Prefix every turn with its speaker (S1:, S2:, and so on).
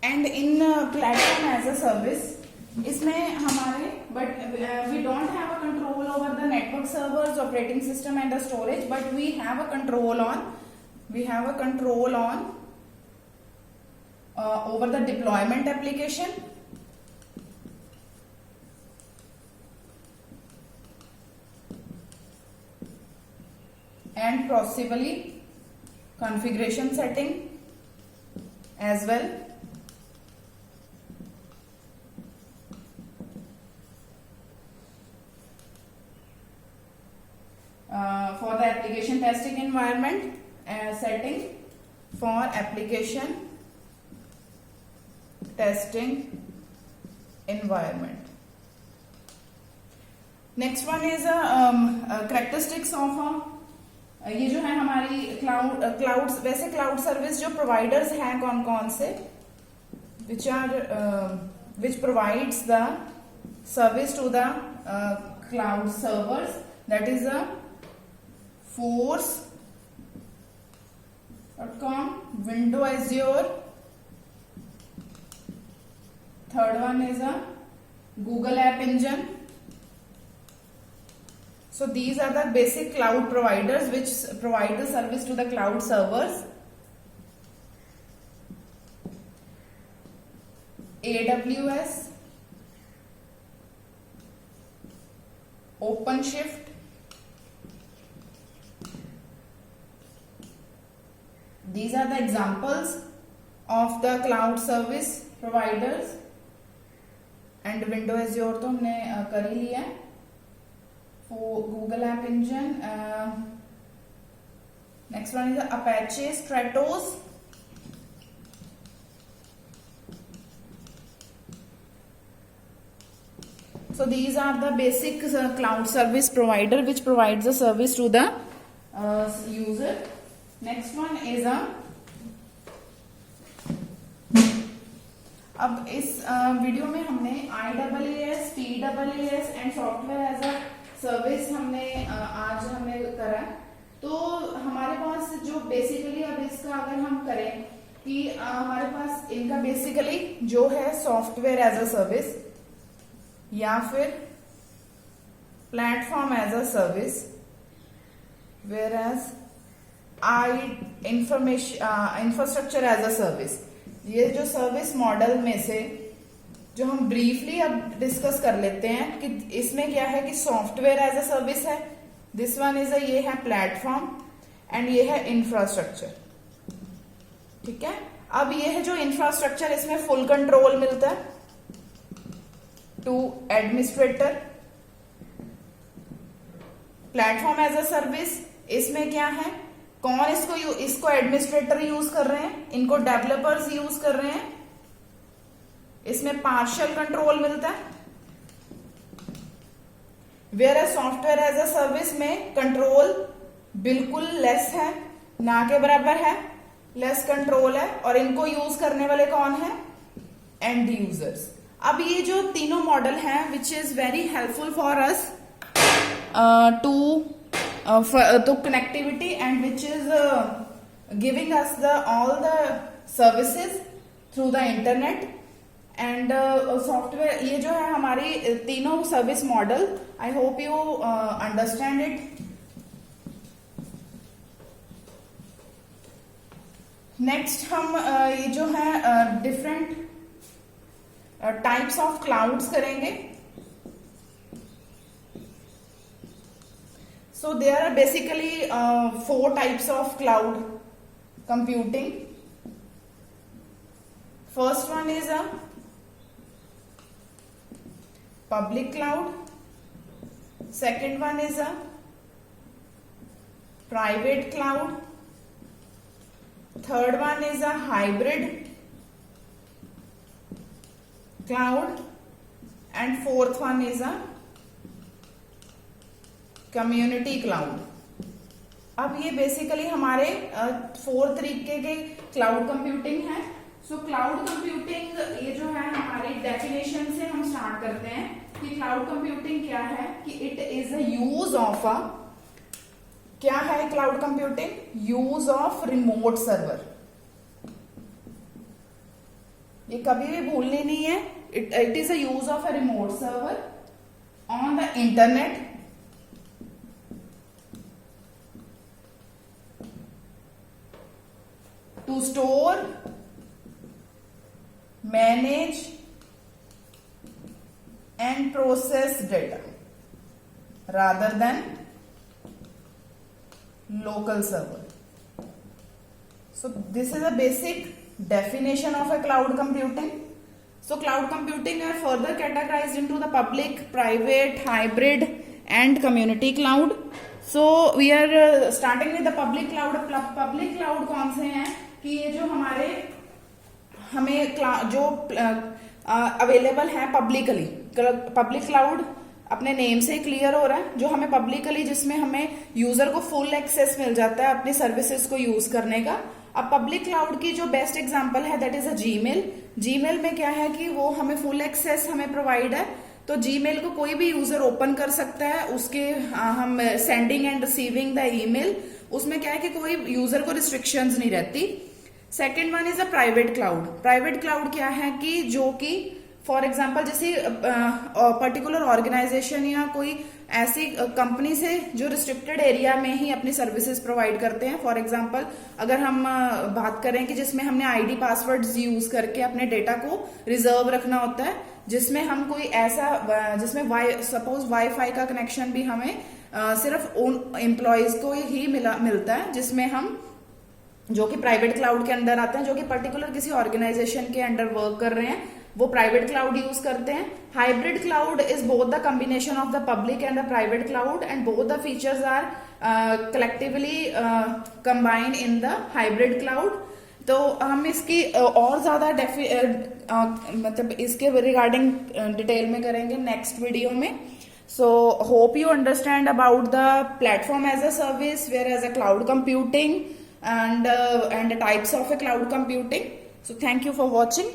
S1: And in platform as a service, इसमें हमारे but we don't have a control over the network servers, operating system and the storage, but we have a control on over the deployment application and possibly configuration setting as well. For the application testing environment, setting for application testing environment. Next one is characteristics of ये जो है हमारी cloud, वैसे cloud service जो providers हैं कौन कौन से, which provides the service to the cloud servers, that is a Force.com, Windows Azure. Third one is a Google App Engine. So these are the basic cloud providers which provide the service to the cloud servers. AWS, OpenShift, these are the examples of the cloud service providers. And window Azure तो हमने कर ही लिया है. Google App Engine, next one is Apache Stratos, so these are the basic cloud service provider which provides the service to the user. Next one is a, अब इस video में हमने IaaS, PaaS and software as a service आज हमने करा. तो हमारे पास जो बेसिकली, अब इसका अगर हम करें कि हमारे पास इनका बेसिकली जो है सॉफ्टवेयर एज अ सर्विस या फिर platform as a service, whereas infrastructure as a service. ये जो सर्विस मॉडल में से जो हम ब्रीफली अब डिस्कस कर लेते हैं कि इसमें क्या है कि सॉफ्टवेयर एज अ सर्विस है, दिस वन इज ये है प्लेटफॉर्म एंड ये है इंफ्रास्ट्रक्चर. ठीक है. अब ये है जो इंफ्रास्ट्रक्चर, इसमें फुल कंट्रोल मिलता है to administrator. Platform as a service, इसमें क्या है, कौन इसको एडमिनिस्ट्रेटर यूज कर रहे हैं, इनको डेवलपर्स यूज कर रहे हैं. इसमें पार्शियल कंट्रोल मिलता है. Whereas software as a service में कंट्रोल बिल्कुल लेस है, ना के बराबर है, लेस कंट्रोल है. और इनको यूज करने वाले कौन है, एंड यूजर्स. अब ये जो तीनों मॉडल हैं which is very helpful for us to connectivity and which is giving us all the services through the internet and software. ये जो है हमारी तीनों service model, I hope you understand it. Next हम ये जो है डिफरेंट टाइप्स ऑफ क्लाउड्स करेंगे. So there are basically 4 types of cloud computing. First one is a public cloud. Second one is a private cloud. Third one is a hybrid cloud. And fourth one is a community cloud. अब ये basically हमारे 4 तरीके के cloud computing है. So cloud computing ये जो है हमारी डेफिनेशन से हम स्टार्ट करते हैं कि क्लाउड कंप्यूटिंग क्या है, कि it is a use of a, क्या है cloud computing, use of remote server. ये कभी भी भूलनी नहीं है. It is a use of a remote server on the internet to store, manage and process data rather than local server. So this is a basic definition of a cloud computing. So cloud computing are further categorized into the public, private, hybrid and community cloud. So we are starting with the public cloud. Public cloud कौन से हैं कि ये जो हमें जो available है publicly. Public cloud अपने नेम से क्लियर हो रहा है, जो हमें पब्लिकली, जिसमें हमें यूजर को फुल एक्सेस मिल जाता है अपनी सर्विसेज को यूज करने का. अब पब्लिक क्लाउड की जो बेस्ट एग्जांपल है that is a Gmail. Gmail में क्या है कि वो हमें फुल एक्सेस हमें प्रोवाइड है, तो जीमेल को कोई भी यूजर ओपन कर सकता है. उसके हम sending end receiving the email, उसमें क्या है कि कोई यूजर को रिस्ट्रिक्शंस नहीं रहती. Second one is a private cloud. Private cloud क्या है कि जो कि फॉर एग्जाम्पल जैसे पर्टिकुलर ऑर्गेनाइजेशन या कोई ऐसी कंपनी से जो रिस्ट्रिक्टेड एरिया में ही अपनी सर्विसेज प्रोवाइड करते हैं. फॉर एग्जाम्पल अगर हम बात करें कि जिसमें हमने आईडी पासवर्ड्स यूज करके अपने डेटा को रिजर्व रखना होता है, जिसमें हम कोई ऐसा जिसमें सपोज वाईफाई का कनेक्शन भी हमें सिर्फ उन एम्प्लॉयज को ही मिलता है, जिसमें हम जो कि प्राइवेट क्लाउड के अंदर आते हैं, जो कि पर्टिकुलर किसी ऑर्गेनाइजेशन के अंडर वर्क कर रहे हैं, वो प्राइवेट क्लाउड यूज करते हैं. Hybrid cloud is both the combination of the public and the private cloud and both the features are collectively combined in the hybrid cloud. तो हम इसकी और ज्यादा मतलब इसके रिगार्डिंग डिटेल में करेंगे नेक्स्ट वीडियो में. So hope you understand about the platform as a service, whereas a cloud computing and the types of a cloud computing. So thank you for watching.